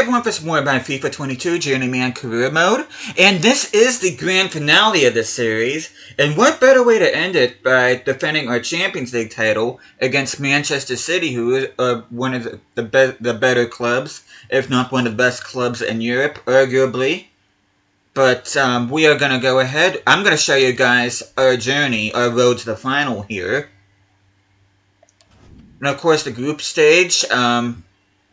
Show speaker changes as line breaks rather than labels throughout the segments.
everyone for some more about FIFA 22 Journeyman Career Mode, and this is the grand finale of this series, and what better way to end it by defending our Champions League title against Manchester City, who is one of the better clubs, if not one of the best clubs in Europe, arguably. But we are going to go ahead. I'm going to show you guys our journey, our road to the final here. And of course the group stage,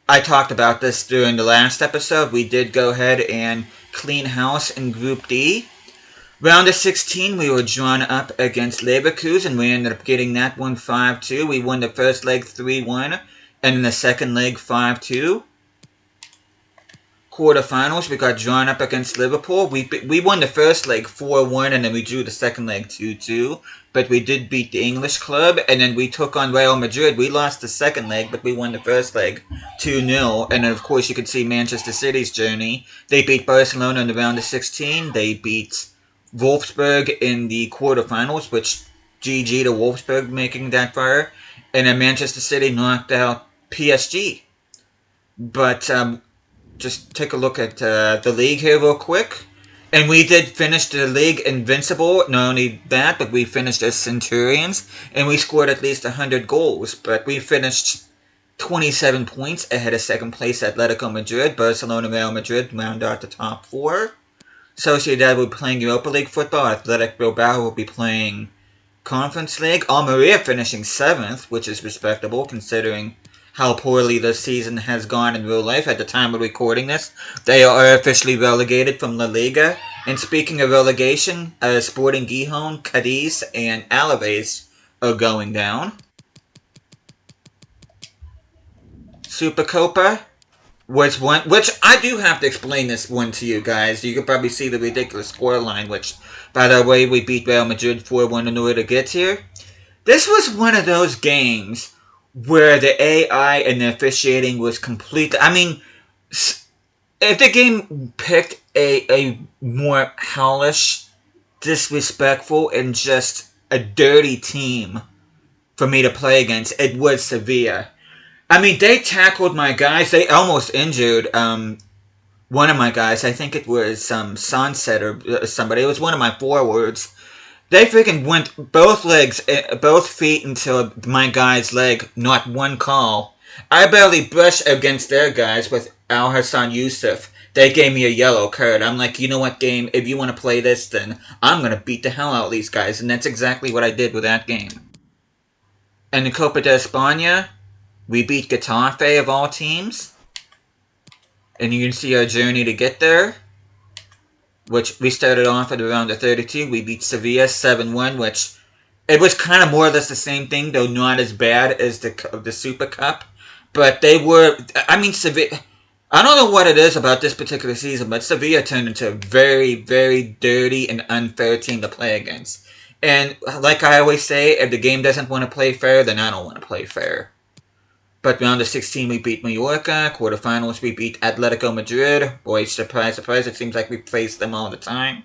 I talked about this during the last episode. We did go ahead and clean house in Group D. Round of 16, we were drawn up against Leverkusen, and we ended up getting that one 5-2. We won the first leg 3-1, and in the second leg 5-2. Quarterfinals, we got drawn up against Liverpool. We won the first leg 4-1, and then we drew the second leg 2-2. But we did beat the English club, and then we took on Real Madrid. We lost the second leg, but we won the first leg 2-0. And then, of course, you can see Manchester City's journey. They beat Barcelona in the round of 16. They beat Wolfsburg in the quarterfinals, which GG to Wolfsburg making that far. And then Manchester City knocked out PSG. But just take a look at the league here real quick. And we did finish the league invincible. Not only that, but we finished as Centurions. And we scored at least 100 goals. But we finished 27 points ahead of second place Atletico Madrid. Barcelona and Real Madrid round out the top 4. Sociedad will be playing Europa League football. Athletic Bilbao will be playing Conference League. Almeria finishing 7th, which is respectable considering how poorly this season has gone in real life. At the time of recording this, they are officially relegated from La Liga. And speaking of relegation, Sporting Gijón, Cadiz, and Alaves are going down. Supercopa was one, which I do have to explain this one to you guys. You can probably see the ridiculous scoreline, which, by the way, we beat Real Madrid 4-1 in order to get here. This was one of those games where the AI and the officiating was complete. I mean, if the game picked a more hellish, disrespectful, and just a dirty team for me to play against, it was Sevilla. I mean, they tackled my guys. They almost injured one of my guys. I think it was Sunset or somebody. It was one of my forwards. They freaking went both feet into my guy's leg, not one call. I barely brushed against their guys with Al Hassan Yusuf. They gave me a yellow card. I'm like, you know what, game? If you want to play this, then I'm going to beat the hell out of these guys. And that's exactly what I did with that game. And the Copa de España, we beat Getafe of all teams. And you can see our journey to get there, which we started off at around the 32. We beat Sevilla 7-1, which it was kind of more or less the same thing, though not as bad as the Super Cup. But they were, I mean, Sevilla, I don't know what it is about this particular season, but Sevilla turned into a very, very dirty and unfair team to play against. And like I always say, if the game doesn't want to play fair, then I don't want to play fair. But round of 16, we beat Mallorca. Quarterfinals, we beat Atletico Madrid. Boy, surprise, surprise. It seems like we face them all the time.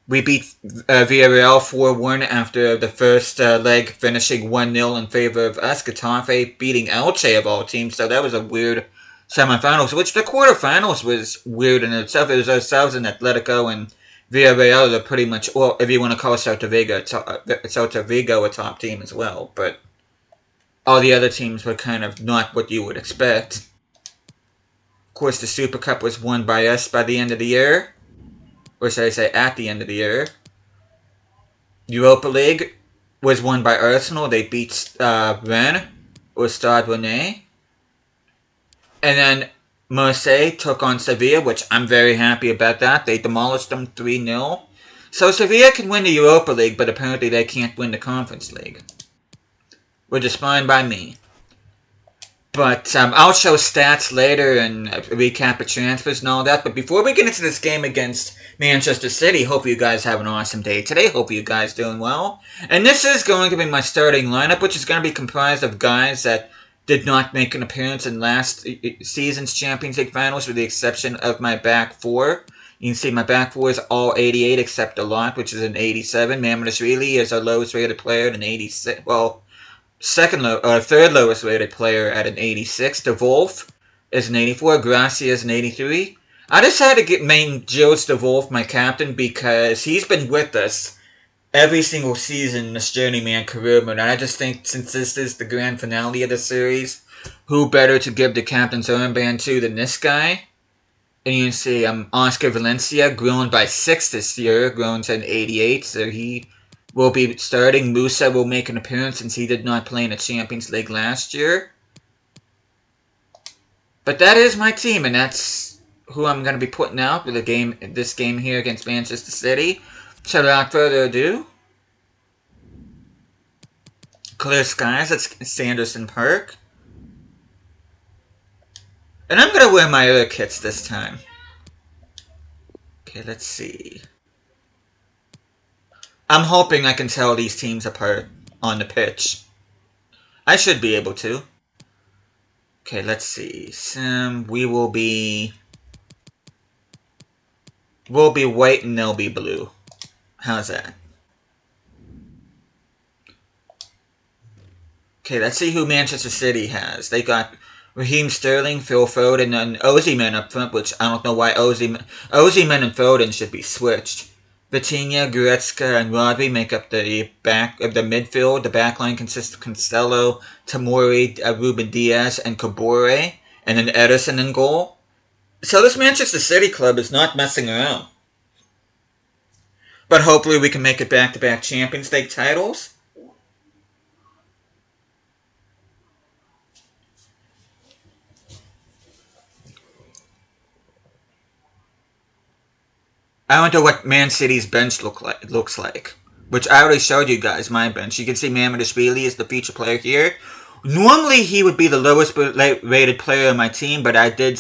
We beat Villarreal 4-1 after the first leg finishing 1-0 in favor of us. Getafe beating Elche of all teams. So that was a weird semifinals, which the quarterfinals was weird in itself. It was ourselves and Atletico and Villarreal. They're pretty much, well, if you want to call Celta Vigo a top team as well. But all the other teams were kind of not what you would expect. Of course, the Super Cup was won by us by the end of the year. Or should I say, at the end of the year. Europa League was won by Arsenal. They beat Rennes, or Stade Rennais. And then Marseille took on Sevilla, which I'm very happy about that. They demolished them 3-0. So Sevilla can win the Europa League, but apparently they can't win the Conference League, which is fine by me. But I'll show stats later and recap of transfers and all that. But before we get into this game against Manchester City, hope you guys have an awesome day today. Hope you guys doing well. And this is going to be my starting lineup, which is going to be comprised of guys that did not make an appearance in last season's Champions League finals, with the exception of my back 4. You can see my back 4 is all 88 except a lot, which is an 87. Mamardashvili is our lowest rated player at an 86. Well, third lowest rated player at an 86. De Wolf, is an 84. Gracia is an 83. I decided to make Jules de Wolf my captain because he's been with us every single season in this Journeyman career mode. And I just think since this is the grand finale of the series, who better to give the captain's armband to than this guy? And you can see Oscar Valencia, grown by 6 this year, grown to an 88, so he will be starting. Musa will make an appearance since he did not play in the Champions League last year. But that is my team, and that's who I'm going to be putting out for this game here against Manchester City. So without further ado, clear skies at Sanderson Park. And I'm going to wear my other kits this time. Okay, let's see. I'm hoping I can tell these teams apart on the pitch. I should be able to. Okay, let's see. We'll be white and they'll be blue. How's that? Okay, let's see who Manchester City has. They got Raheem Sterling, Phil Foden, and Ozyman up front, which I don't know why Ozyman and Foden should be switched. Vitinha, Goretzka, and Rodri make up the back of the midfield. The backline consists of Cancelo, Tamori, Ruben Diaz, and Kabore, and then Ederson in goal. So this Manchester City club is not messing around. But hopefully we can make it back-to-back Champions League titles. I wonder what Man City's bench looks like. Which I already showed you guys my bench. You can see Mamardashvili is the feature player here. Normally he would be the lowest rated player on my team, but I did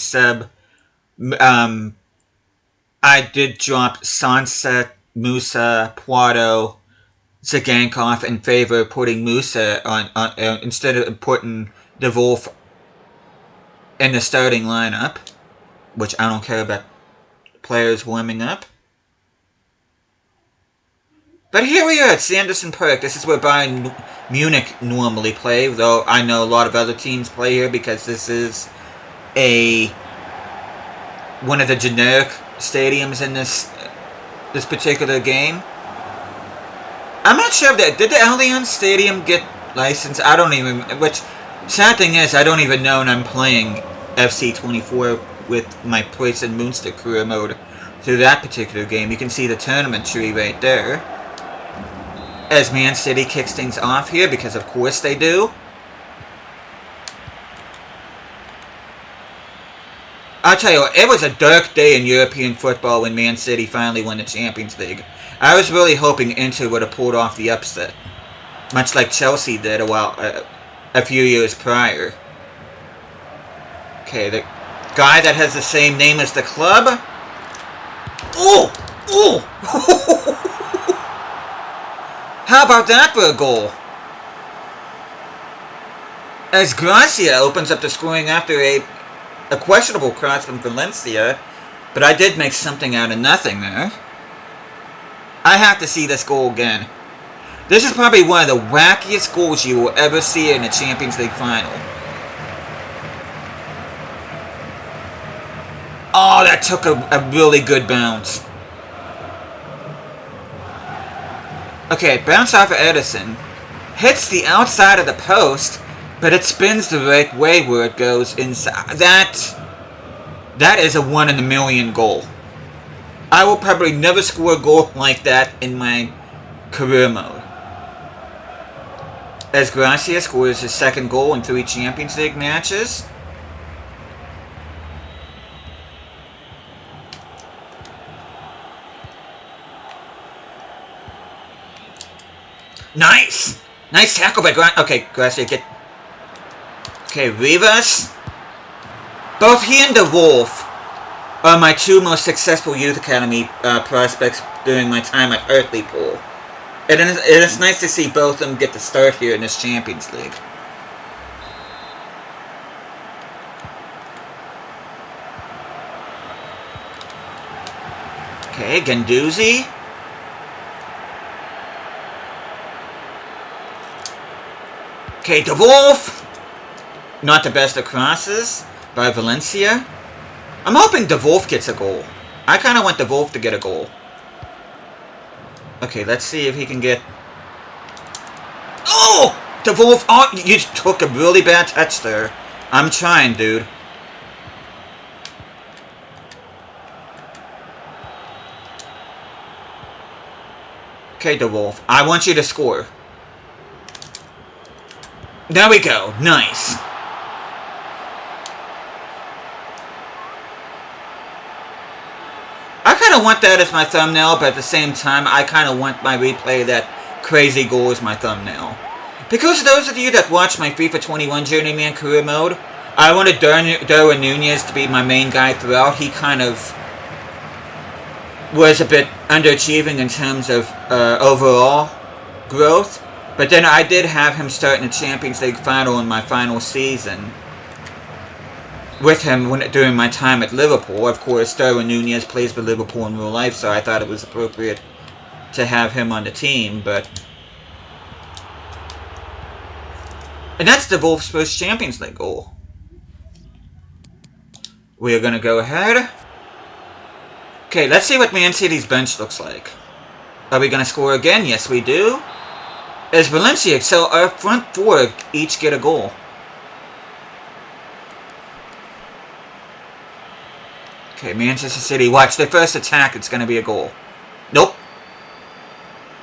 drop Sansa, Musa, Poirot, Zagankov in favor of putting Musa on instead of putting De Wolf in the starting lineup. Which I don't care about players warming up. But here we are at Sanderson Park. This is where Bayern Munich normally play, though I know a lot of other teams play here because this is one of the generic stadiums in this particular game. I'm not sure if did the Allianz Stadium get licensed? I don't even. Which sad thing is, I don't even know when I'm playing FC24 with my Place in Munster career mode through that particular game. You can see the tournament tree right there. As Man City kicks things off here, because of course they do. I'll tell you what, it was a dark day in European football when Man City finally won the Champions League. I was really hoping Inter would have pulled off the upset, much like Chelsea did a few years prior. Okay, the guy that has the same name as the club. Oh! Oh! How about that for a goal? As Gracia opens up the scoring after a questionable cross from Valencia, but I did make something out of nothing there. I have to see this goal again. This is probably one of the wackiest goals you will ever see in a Champions League final. Oh, that took a really good bounce. Okay, bounce off of Ederson. Hits the outside of the post, but it spins the right way where it goes inside. That is a 1 in a million goal. I will probably never score a goal like that in my career mode. As Gracia scores his second goal in 3 Champions League matches. Nice! Nice tackle by Okay, Gracia, get... Okay, Rivas. Both he and De Wolf are my 2 most successful youth academy prospects during my time at Hartlepool. It is nice to see both of them get to start here in this Champions League. Okay, Guendouzi. Okay, De Wolf! Not the best of crosses. by Valencia. I'm hoping De Wolf gets a goal. I kind of want De Wolf to get a goal. Okay, let's see if he can get... Oh! De Wolf, oh, you took a really bad touch there. I'm trying, dude. Okay, De Wolf, I want you to score. There we go. Nice. I kind of want that as my thumbnail, but at the same time, I kind of want my replay of that crazy goal as my thumbnail. Because those of you that watch my FIFA 21 Journeyman career mode, I wanted Darwin Nunez to be my main guy throughout. He kind of was a bit underachieving in terms of overall growth. But then I did have him start in the Champions League final in my final season with him during my time at Liverpool. Of course, Darwin Nunez plays for Liverpool in real life, so I thought it was appropriate to have him on the team. But and that's the Wolf's first Champions League goal. We are going to go ahead. Okay, let's see what Man City's bench looks like. Are we going to score again? Yes, we do. As Valencia, so our front four each get a goal. Okay, Manchester City, watch their first attack, it's going to be a goal. Nope.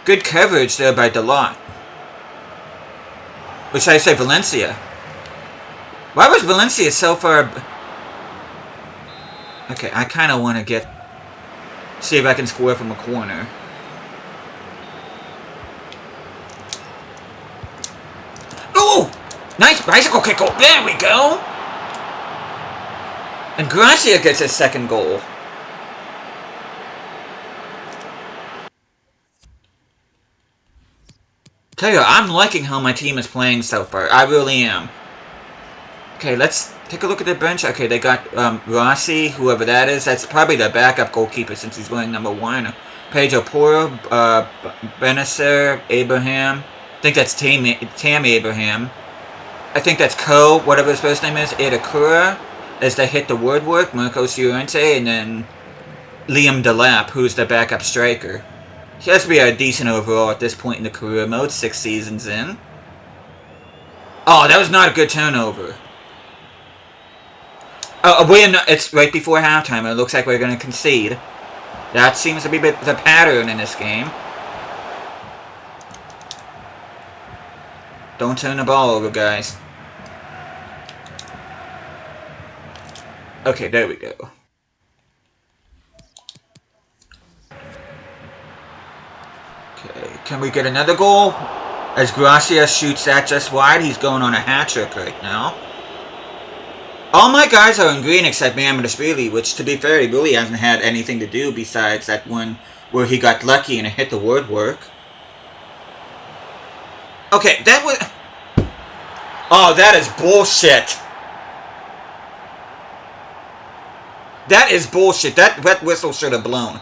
Good coverage there by Delot. Or should I say Valencia? Why was Valencia so far... Okay, I kind of want to see if I can score from a corner. Oh! Nice bicycle kick goal. There we go! And Gracia gets his second goal. Tell you, I'm liking how my team is playing so far. I really am. Okay, let's take a look at their bench. Okay, they got Rossi, whoever that is. That's probably the backup goalkeeper since he's wearing number 1. Pedro Porro, Benacer, Abraham. I think that's Tammy Abraham. I think that's whatever his first name is, Itakura, as they hit the word work, Marcos Llorente, and then Liam Delap, who's the backup striker. He has to be a decent overall at this point in the career mode, 6 seasons in. Oh, that was not a good turnover. It's right before halftime. It looks like we're going to concede. That seems to be the pattern in this game. Don't turn the ball over, guys. Okay, there we go. Okay, can we get another goal? As Gracia shoots that just wide, he's going on a hat-trick right now. All my guys are in green except Mammadashvili, which, to be fair, he really hasn't had anything to do besides that one where he got lucky and it hit the word work. Okay, that was... Oh, that is bullshit. That is bullshit. That wet whistle should have blown.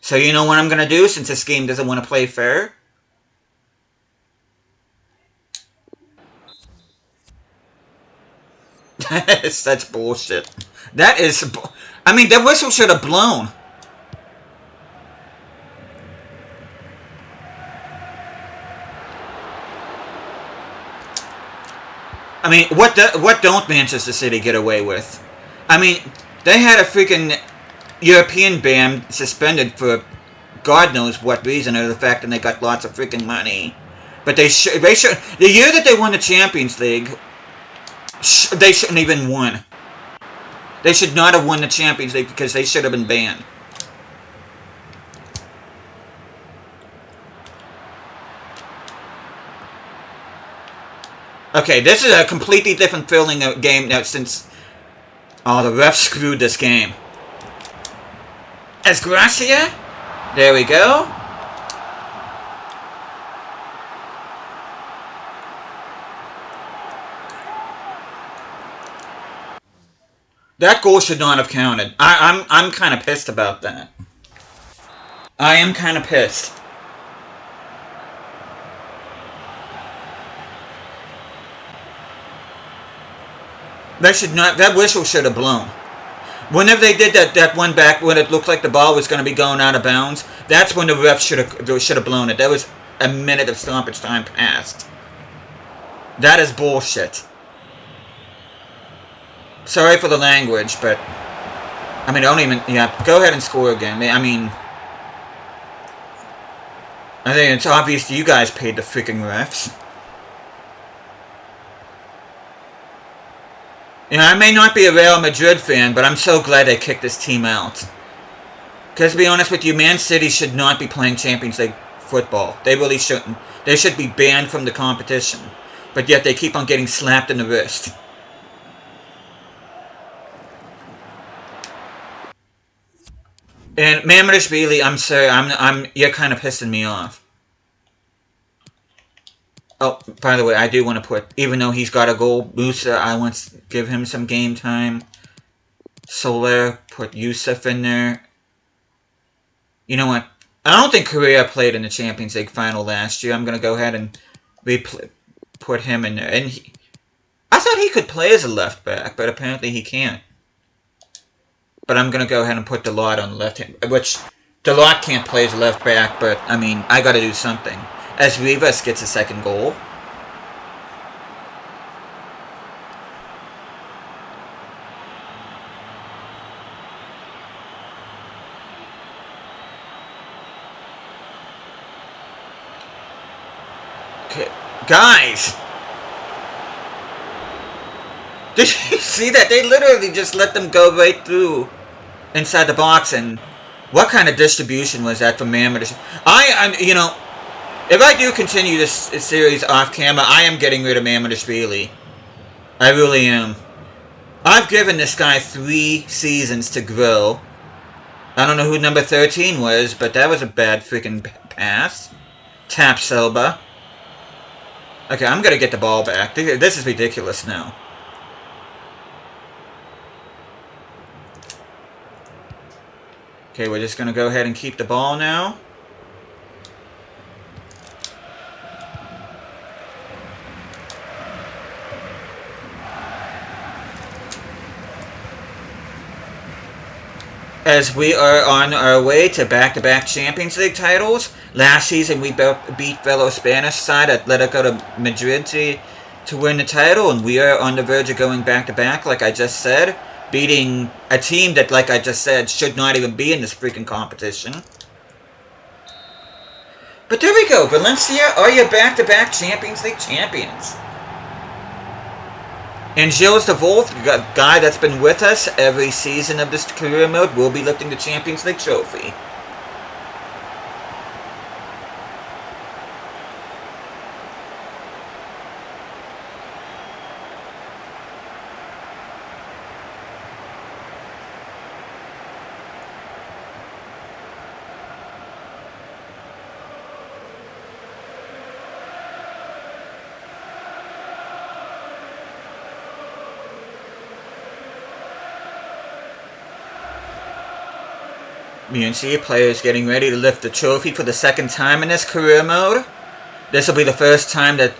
So you know what I'm going to do since this game doesn't want to play fair? That's bullshit. That is... I mean, that whistle should have blown. I mean, what don't Manchester City get away with? I mean, they had a freaking European ban suspended for God knows what reason, other than the fact that they got lots of freaking money. But they should. The year that they won the Champions League, they shouldn't even won. They should not have won the Champions League because they should have been banned. Okay, this is a completely different feeling of game now since... Oh, the ref screwed this game. As Gracia. There we go. That goal should not have counted. I'm kind of pissed about that. I am kind of pissed. That should not. That whistle should have blown. Whenever they did that one back when it looked like the ball was going to be going out of bounds, that's when the ref should have blown it. That was a minute of stoppage time passed. That is bullshit. Sorry for the language, but I mean, don't even. Yeah, go ahead and score again. I mean, I think it's obvious you guys paid the freaking refs. You know, I may not be a Real Madrid fan, but I'm so glad they kicked this team out. Because to be honest with you, Man City should not be playing Champions League football. They really shouldn't. They should be banned from the competition. But yet they keep on getting slapped in the wrist. And Mamardashvili, I'm sorry, you're kind of pissing me off. Oh, by the way, I do want to put, even though he's got a goal, Musa, I want to give him some game time. Soler, put Yusuf in there. You know what? I don't think Korea played in the Champions League final last year. I'm going to go ahead and put him in there. And I thought he could play as a left back, but apparently he can't. But I'm going to go ahead and put Dalot on the left hand, which Dalot can't play as a left back, but I mean, I got to do something. As Rivas gets a second goal. Okay, guys! Did you see that? They literally just let them go right through inside the box, and what kind of distribution was that from Mamardashvili? I'm, you know, if I do continue this series off camera, I am getting rid of Mamardashvili. I really am. I've given this guy 3 seasons to grow. I don't know who number 13 was, but that was a bad freaking pass. Tap Selba. Okay, I'm gonna get the ball back. This is ridiculous now. Okay, we're just gonna go ahead and keep the ball now. As we are on our way to back-to-back Champions League titles. Last season we beat fellow Spanish side Atletico de Madrid to win the title, and we are on the verge of going back-to-back, like I just said. Beating a team that, like I just said, should not even be in this freaking competition. But there we go. Valencia are your back-to-back Champions League champions. And Gilles de Wolf, a guy that's been with us every season of this career mode, will be lifting the Champions League trophy. You can see players getting ready to lift the trophy for the second time in this career mode. This will be the first time that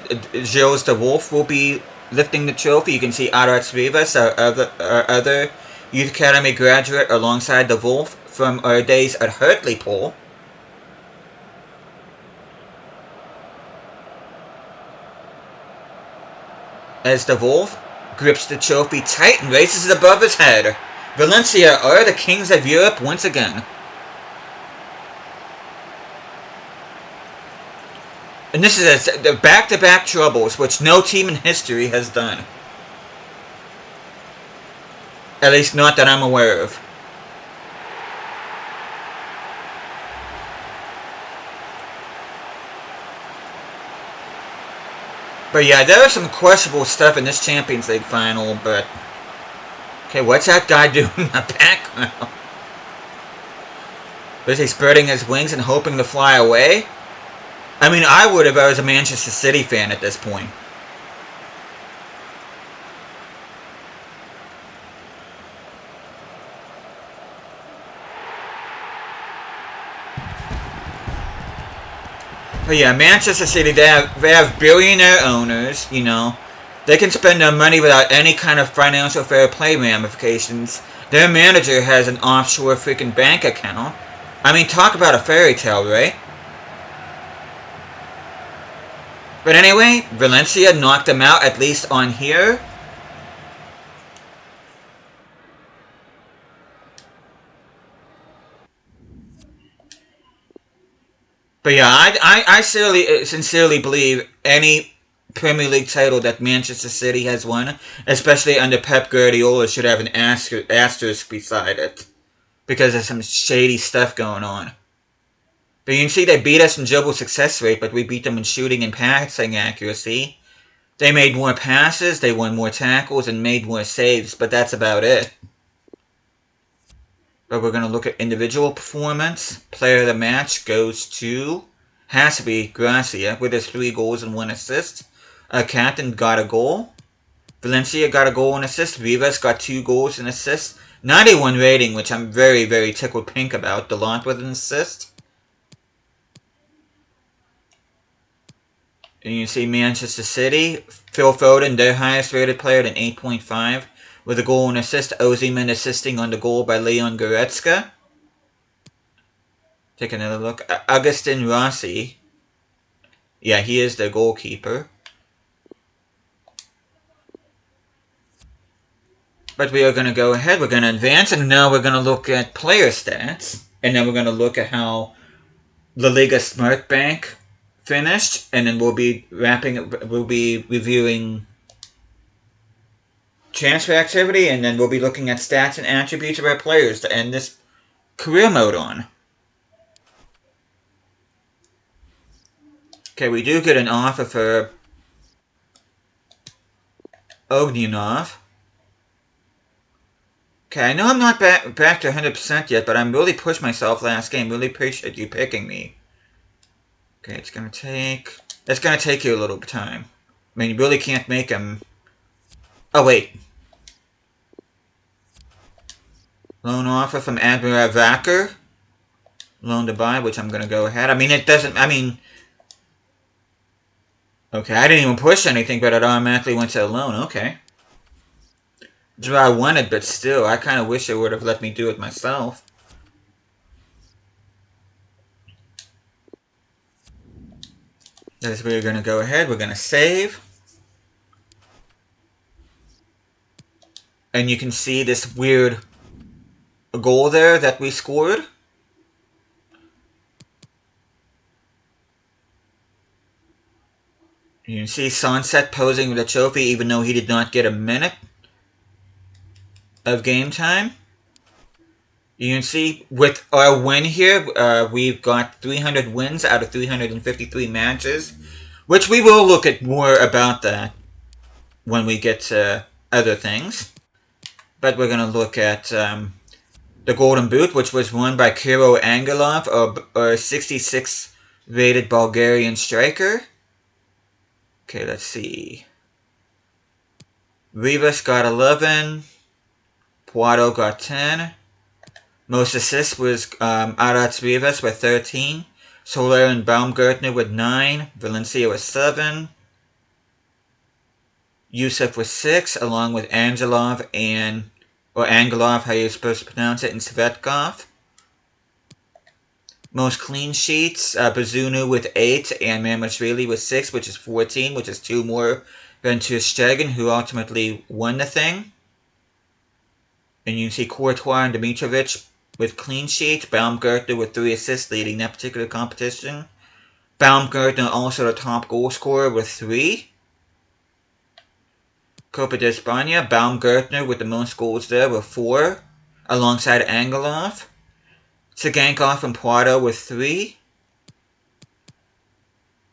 Gilles de Wolf will be lifting the trophy. You can see Arats Rivas, our other Youth Academy graduate, alongside de Wolf from our days at Hartlepool. As de Wolf grips the trophy tight and raises it above his head. Valencia are the kings of Europe once again. And this is the back-to-back troubles, which no team in history has done. At least not that I'm aware of. But yeah, there is some questionable stuff in this Champions League final, but... Okay, what's that guy doing in the background? Was he spreading his wings and hoping to fly away? I mean, I would if I was a Manchester City fan at this point. But yeah, Manchester City, they have billionaire owners, you know. They can spend their money without any kind of financial fair play ramifications. Their manager has an offshore freaking bank account. I mean, talk about a fairy tale, right? But anyway, Valencia knocked them out, at least on here. But yeah, I sincerely believe any Premier League title that Manchester City has won, especially under Pep Guardiola, should have an asterisk beside it. Because there's some shady stuff going on. But you can see they beat us in dribble success rate, but we beat them in shooting and passing accuracy. They made more passes, they won more tackles, and made more saves, but that's about it. But we're going to look at individual performance. Player of the match goes to, has to be Gracia, with his 3 goals and 1 assist. Captain got a goal. Valencia got a goal and assist. Rivas got 2 goals and assists. 91 rating, which I'm very, very tickled pink about. Delont with an assist. And you see Manchester City, Phil Foden, their highest rated player at an 8.5. With a goal and assist, Ozyman assisting on the goal by Leon Goretzka. Take another look. Agustin Rossi. Yeah, he is the goalkeeper. But we are going to go ahead. We're going to advance. And now we're going to look at player stats. And then we're going to look at how La Liga Smart Bank finished. And then we'll be reviewing transfer activity. And then we'll be looking at stats and attributes of our players to end this career mode on. Okay, we do get an offer for Ognyanov. Okay, I know I'm not back to 100% yet, but I'm really pushed myself last game. Really appreciate you picking me. Okay, it's gonna take you a little bit of time. I mean, you really can't make him. Oh wait. Loan offer from Admiral Vacker. Loan to buy, which I'm gonna go ahead. I mean, it doesn't. I mean. Okay, I didn't even push anything, but it automatically went to a loan. Okay. Draw I wanted, but still, I kind of wish it would have let me do it myself. As we're going to go ahead, we're going to save. And you can see this weird goal there that we scored. You can see Sunset posing with a trophy even though he did not get a minute of game time. You can see with our win here, we've got 300 wins out of 353 matches, which we will look at more about that when we get to other things. But we're going to look at the Golden Boot, which was won by Kiro Angelov, a 66 rated Bulgarian striker. Okay, let's see. Rivas got 11. Puado got 10. Most assists was Arats Rivas with 13. Soler and Baumgartner with 9. Valencia with 7. Yusuf with 6, along with Angelov, how you're supposed to pronounce it, and Svetkov. Most clean sheets, Bazunu with 8, and Mamashvili with 6, which is 14, which is 2 more than Ter Stegen, who ultimately won the thing. And you can see Courtois and Dimitrovic with clean sheets. Baumgartner with 3 assists leading that particular competition. Baumgartner also the top goal scorer with 3. Copa de España, Baumgartner with the most goals there with 4, alongside Angelov. Tsigankov and Puado with 3.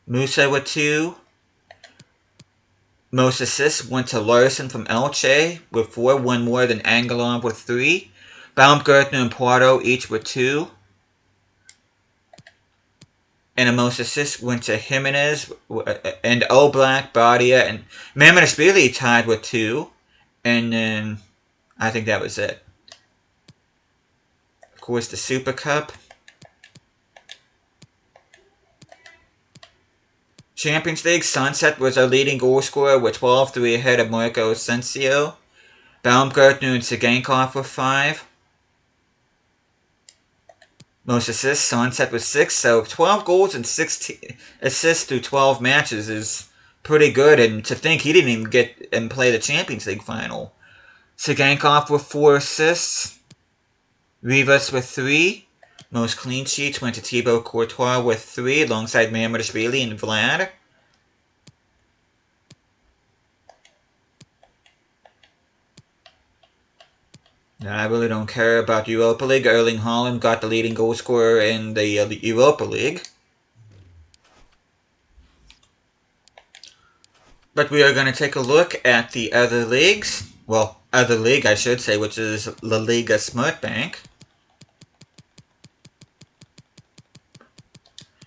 Musa with 2. Most assists went to Larson from Elche with 4, 1 more than Angelov with 3. Baumgartner and Puado each with 2. And the most assists went to Jimenez and Oblak, Badia, and Mamashvili tied with 2. And then I think that was it. Of course, the Super Cup. Champions League, Sunset was our leading goal scorer with 12, 3 ahead of Marco Asensio. Baumgartner and Sigankov with 5. Most assists, Sunset with 6, so 12 goals and 16 assists through 12 matches is pretty good, and to think he didn't even get and play the Champions League final. Sigankov with 4 assists. Rivas with 3. Most clean sheets went to Thibaut Courtois with 3, alongside Mamardashvili and Vlad. I really don't care about Europa League. Erling Haaland got the leading goal scorer in the Europa League. But we are going to take a look at the other leagues. Well, other league I should say, which is La Liga Smartbank.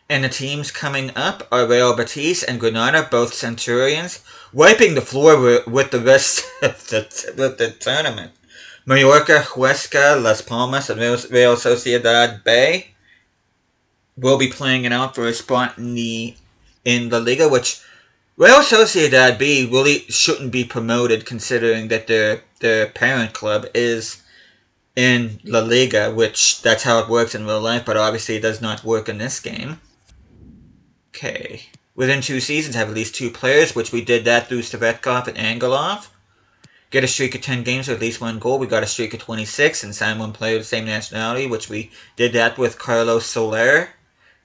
And the teams coming up are Real Betis and Granada, both Centurions, wiping the floor with the rest of the tournament. Mallorca, Huesca, Las Palmas, and Real Sociedad B will be playing it out for a spot in La Liga, which Real Sociedad B really shouldn't be promoted, considering that their parent club is in La Liga, which that's how it works in real life, but obviously it does not work in this game. Okay. Within 2 seasons, have at least 2 players, which we did that through Stavetkov and Angelov. Get a streak of 10 games with at least 1 goal. We got a streak of 26 and sign 1 player of the same nationality, which we did that with Carlos Soler,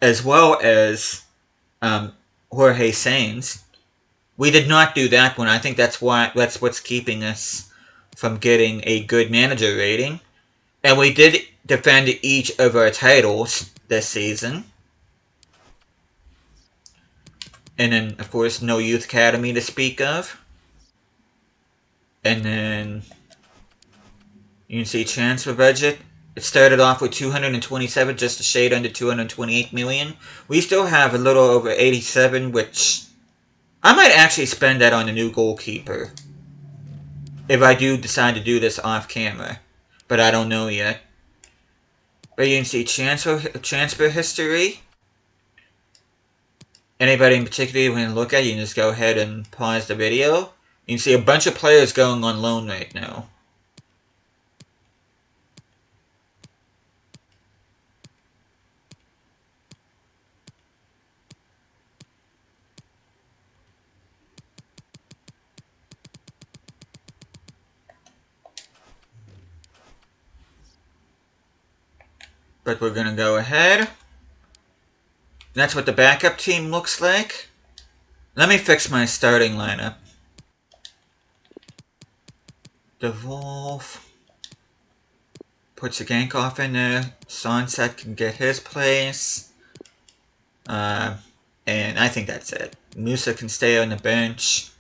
as well as Jorge Sainz. We did not do that one. I think that's what's keeping us from getting a good manager rating. And we did defend each of our titles this season. And then, of course, no youth academy to speak of. And then you can see transfer budget. It started off with 227, just a shade under 228 million. We still have a little over 87, which I might actually spend that on a new goalkeeper if I do decide to do this off camera, but I don't know yet. But you can see transfer history. Anybody in particular you want to look at, you can just go ahead and pause the video. You can see a bunch of players going on loan right now. But we're going to go ahead. That's what the backup team looks like. Let me fix my starting lineup. Devolve. Put Sigankov in there. Sunset can get his place. And I think that's it. Musa can stay on the bench.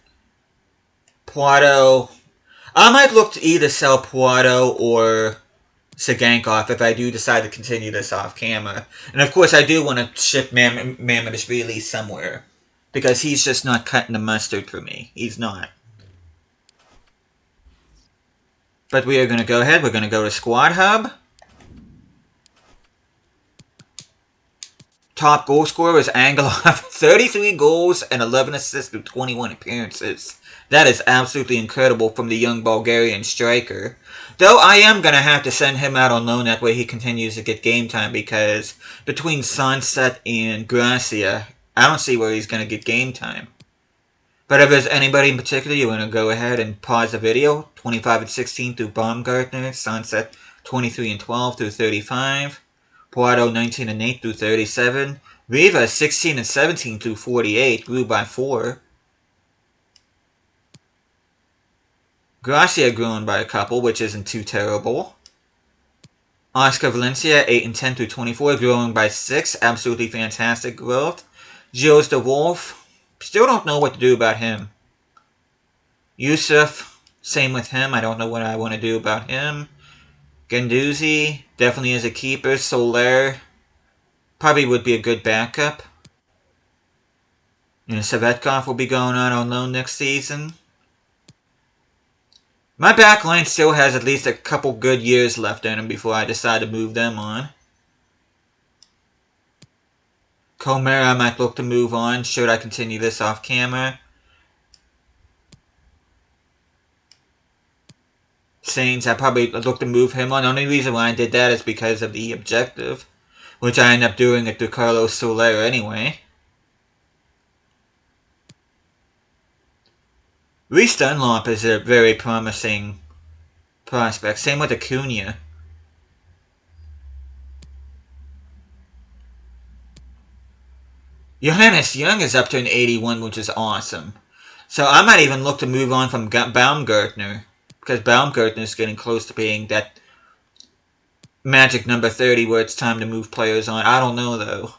Poirot. I might look to either sell Poirot or Sigankov if I do decide to continue this off camera. And of course I do want to ship Mamardashvili somewhere, because he's just not cutting the mustard for me. He's not. But we are going to go ahead. We're going to go to Squad Hub. Top goal scorer is Angelov. 33 goals and 11 assists through 21 appearances. That is absolutely incredible from the young Bulgarian striker. Though I am going to have to send him out on loan, that way he continues to get game time, because between Sunset and Gracia, I don't see where he's going to get game time. But if there's anybody in particular, you want to go ahead and pause the video. 25 and 16 through Baumgartner. Sunset 23 and 12 through 35. Poirot 19 and 8 through 37. Riva 16 and 17 through 48. Grew by 4. Gracia growing by a couple, which isn't too terrible. Oscar Valencia 8 and 10 through 24. Growing by 6. Absolutely fantastic growth. Gilles de Wolf. Still don't know what to do about him. Yusuf, same with him. I don't know what I want to do about him. Ganduzi, definitely is a keeper. Soler, probably would be a good backup. Savetkov will be going on loan next season. My backline still has at least a couple good years left in them before I decide to move them on. Comer, I might look to move on. Should I continue this off camera? Saints, I probably look to move him on. The only reason why I did that is because of the objective, which I ended up doing it through Carlos Soler anyway. Reece Dunlop is a very promising prospect. Same with Acuna. Johannes Young is up to an 81, which is awesome. So I might even look to move on from Baumgartner, because Baumgartner is getting close to being that magic number 30 where it's time to move players on. I don't know, though.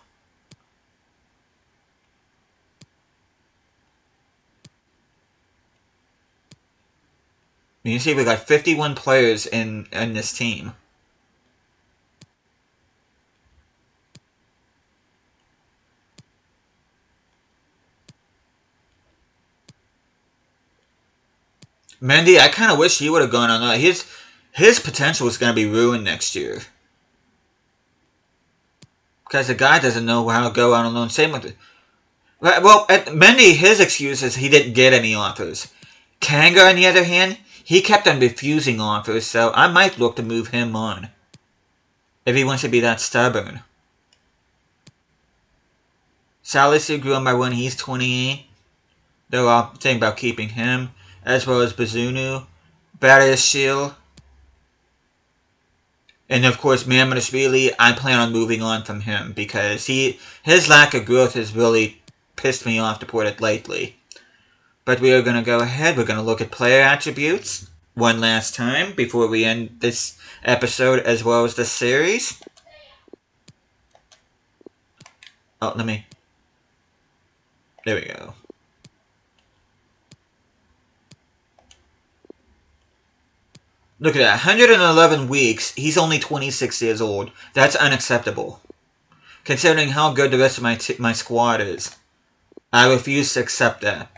You see, we got 51 players in this team. Mendy, I kind of wish he would have gone on that. His potential is going to be ruined next year. Because the guy doesn't know how to go out alone. Same with... Well, Mendy, his excuse is he didn't get any offers. Kanga, on the other hand, he kept on refusing offers, so I might look to move him on. If he wants to be that stubborn. Salisu grew on by one, he's 28. They're all thinking about keeping him. As well as Bazunu, Bariashil, and of course Mamardashvili. I plan on moving on from him because his lack of growth has really pissed me off, to put it lightly. But we are going to go ahead. We're going to look at player attributes one last time before we end this episode as well as the series. Oh, there we go. Look at that, 111 weeks, he's only 26 years old. That's unacceptable. Considering how good the rest of my squad is. I refuse to accept that.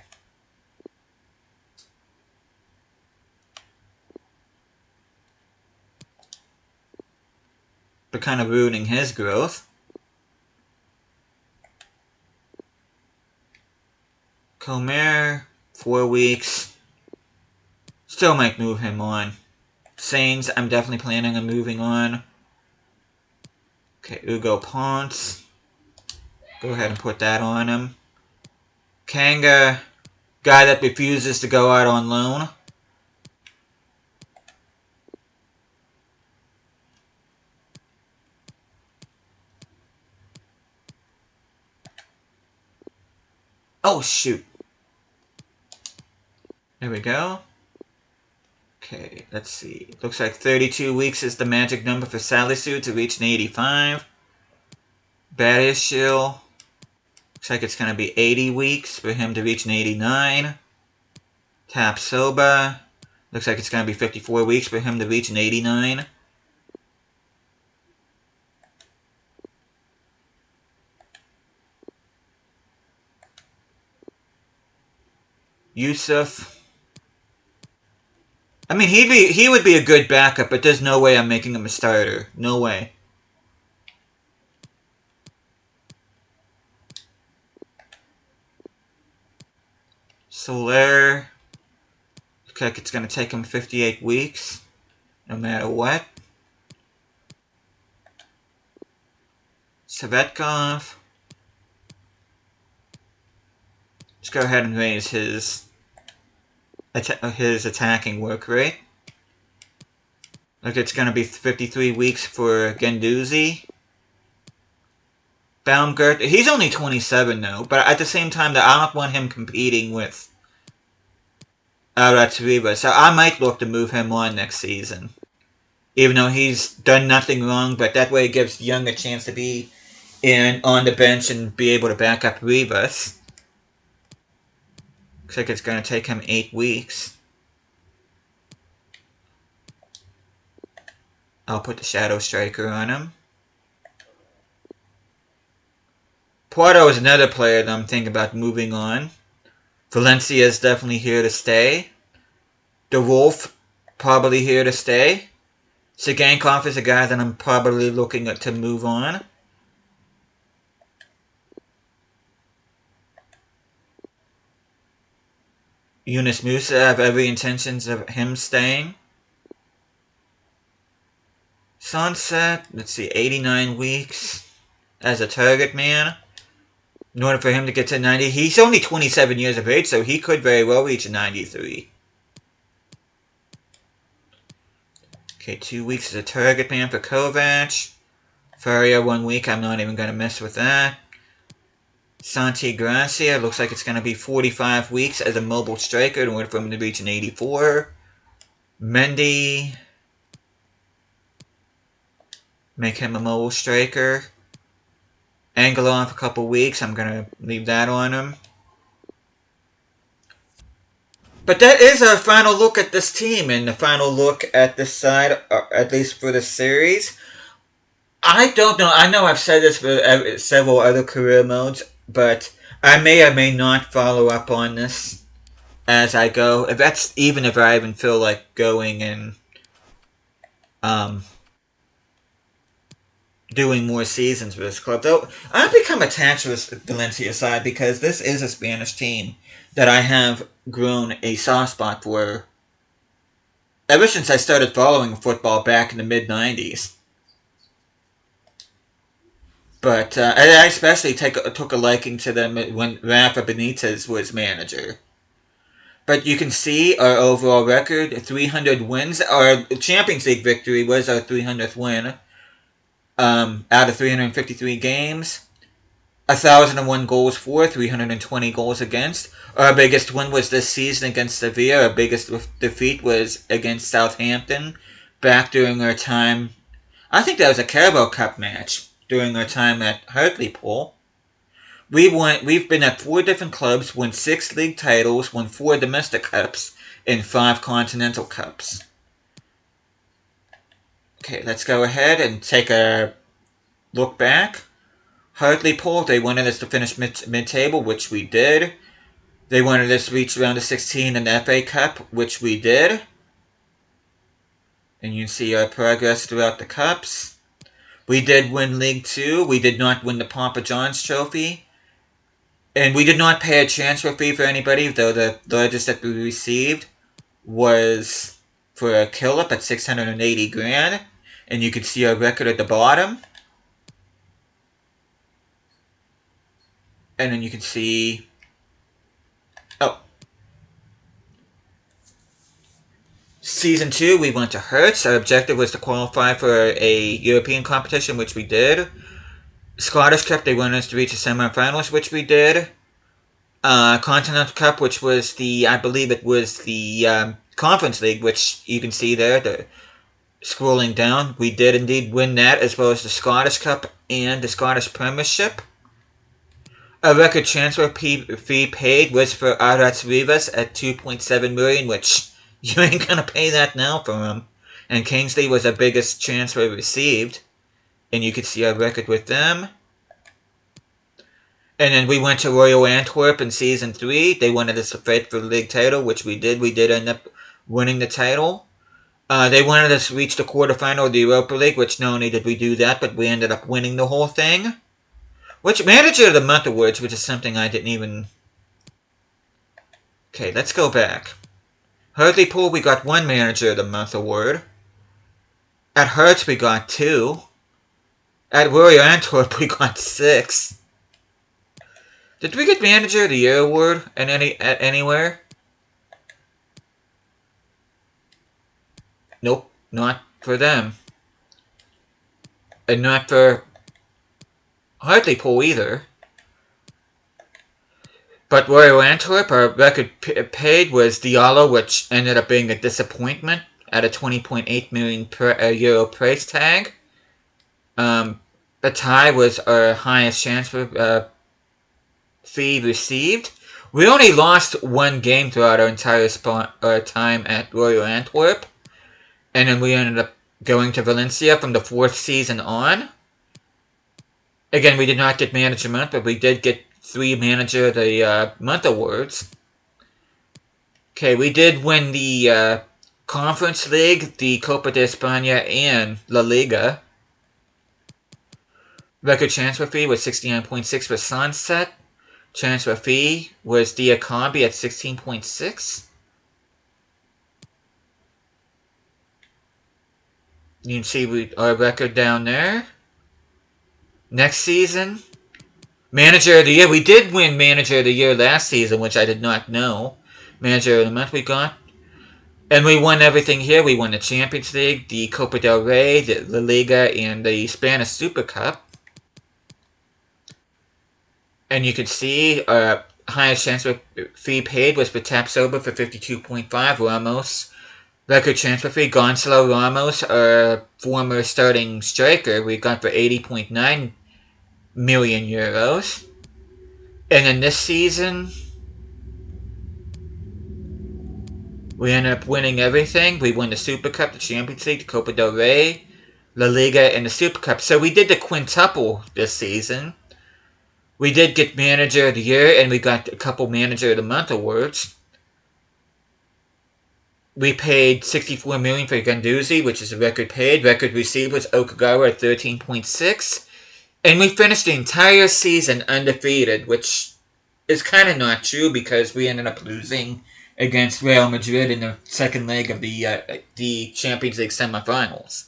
But kind of ruining his growth. Comer, 4 weeks. Still might move him on. Saints, I'm definitely planning on moving on. Okay, Hugo Ponce. Go ahead and put that on him. Kanga, guy that refuses to go out on loan. Oh, shoot. There we go. Okay, let's see. Looks like 32 weeks is the magic number for Salisu to reach an 85. Bariashil. Looks like it's going to be 80 weeks for him to reach an 89. Tapsoba. Looks like it's going to be 54 weeks for him to reach an 89. Yusuf. I mean, he would be a good backup, but there's no way I'm making him a starter. No way. Soler. Looks like it's going to take him 58 weeks, no matter what. Savetkov. Let's go ahead and raise his attacking work rate. Look, it's going to be 53 weeks for Guendouzi. Baumgart, he's only 27 though, but at the same time, I don't want him competing with Aratsuriba, so I might look to move him on next season. Even though he's done nothing wrong, but that way it gives Young a chance to be on the bench and be able to back up Rivas. Looks like it's going to take him 8 weeks. I'll put the Shadow Striker on him. Porto is another player that I'm thinking about moving on. Valencia is definitely here to stay. The Wolf, probably here to stay. Sigankov is a guy that I'm probably looking to move on. Yunus Musa have every intentions of him staying. Sunset, let's see, 89 weeks as a target man. In order for him to get to 90, he's only 27 years of age, so he could very well reach a 93. Okay, 2 weeks as a target man for Kovac. Faria 1 week, I'm not even going to mess with that. Santi Gracia, looks like it's going to be 45 weeks as a mobile striker in order for him to reach an 84. Mendy, make him a mobile striker. Angelov, a couple weeks, I'm going to leave that on him. But that is our final look at this team and the final look at this side, at least for the series. I don't know. I know I've said this for several other career modes, but I may or may not follow up on this as I go. Even if I even feel like going and doing more seasons for this club. Though I've become attached to this Valencia side because this is a Spanish team that I have grown a soft spot for ever since I started following football back in the mid-90s. But I especially took a liking to them when Rafa Benitez was manager. But you can see our overall record, 300 wins. Our Champions League victory was our 300th win out of 353 games. 1,001 goals for, 320 goals against. Our biggest win was this season against Sevilla. Our biggest defeat was against Southampton back during our time. I think that was a Carabao Cup match during our time at Hartlepool. We've been at 4 different clubs, won 6 league titles, won 4 domestic cups, and 5 continental cups. Okay, let's go ahead and take a look back. Hartlepool, they wanted us to finish mid-table, which we did. They wanted us to reach round of 16 in the FA Cup, which we did. And you can see our progress throughout the cups. We did win League 2. We did not win the Papa John's Trophy. And we did not pay a transfer fee for anybody, though the largest that we received was for a Killip at 680 grand. And you can see our record at the bottom. And then you can see... Oh. Season 2, we went to Hertz. Our objective was to qualify for a European competition, which we did. Scottish Cup, they wanted us to reach the semi-finals, which we did. Continental Cup, which was I believe it was the Conference League, which you can see there, scrolling down. We did indeed win that, as well as the Scottish Cup and the Scottish Premiership. A record transfer fee paid was for Arats Rivas at $2.7 million, which you ain't gonna pay that now for him. And Kingsley was our biggest transfer received. And you can see our record with them. And then we went to Royal Antwerp in Season 3. They wanted us to fight for the league title, which we did. We did end up winning the title. They wanted us to reach the quarterfinal of the Europa League, which not only did we do that, but we ended up winning the whole thing. Which Manager of the Month awards, which is something I didn't even... Okay, let's go back. Hartlepool, we got 1 Manager of the Month award. At Hertz, we got 2. At Royal Antwerp, we got 6. Did we get Manager of the Year award at anywhere? Nope, not for them. And not for Hartlepool either. But Royal Antwerp, our record paid was Diallo, which ended up being a disappointment at a 20.8 million euro price tag. Bataille was our highest transfer fee received. We only lost 1 game throughout our entire time at Royal Antwerp. And then we ended up going to Valencia from the 4th season on. Again, we did not get Manager Month, but we did get 3 Manager of the Month awards. Okay, we did win the Conference League, the Copa de España, and La Liga. Record transfer fee was 69.6 for Sunset. transfer fee was Diakombi at 16.6. You can see our record down there. Next season, Manager of the Year. We did win Manager of the Year last season, which I did not know. Manager of the Month we got. And we won everything here. We won the Champions League, the Copa del Rey, the La Liga, and the Spanish Super Cup. And you can see our highest transfer fee paid was for Tapsoba for 52.5. Ramos, record transfer fee. Gonzalo Ramos, our former starting striker, we got for 80.9 million euros. And then this season, we ended up winning everything. We won the Super Cup, the Champions League, the Copa del Rey, La Liga, and the Super Cup. So we did the quintuple this season. We did get Manager of the Year, and we got a couple Manager of the Month awards. We paid $64 million for Guendouzi, which is a record paid. Record received was Okagawa at 13.6. And we finished the entire season undefeated, which is kind of not true because we ended up losing against Real Madrid in the second leg of the Champions League semifinals.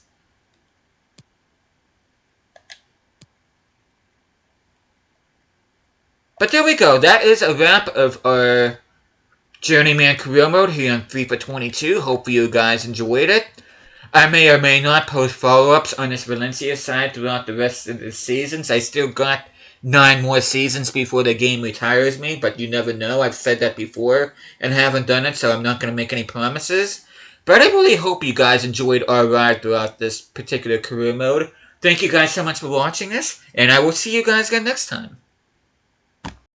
But there we go. That is a wrap of our Journeyman career mode here on FIFA 22. Hope you guys enjoyed it. I may or may not post follow-ups on this Valencia side throughout the rest of the seasons. I still got 9 more seasons before the game retires me, but you never know. I've said that before and haven't done it, so I'm not going to make any promises. But I really hope you guys enjoyed our ride throughout this particular career mode. Thank you guys so much for watching this, and I will see you guys again next time.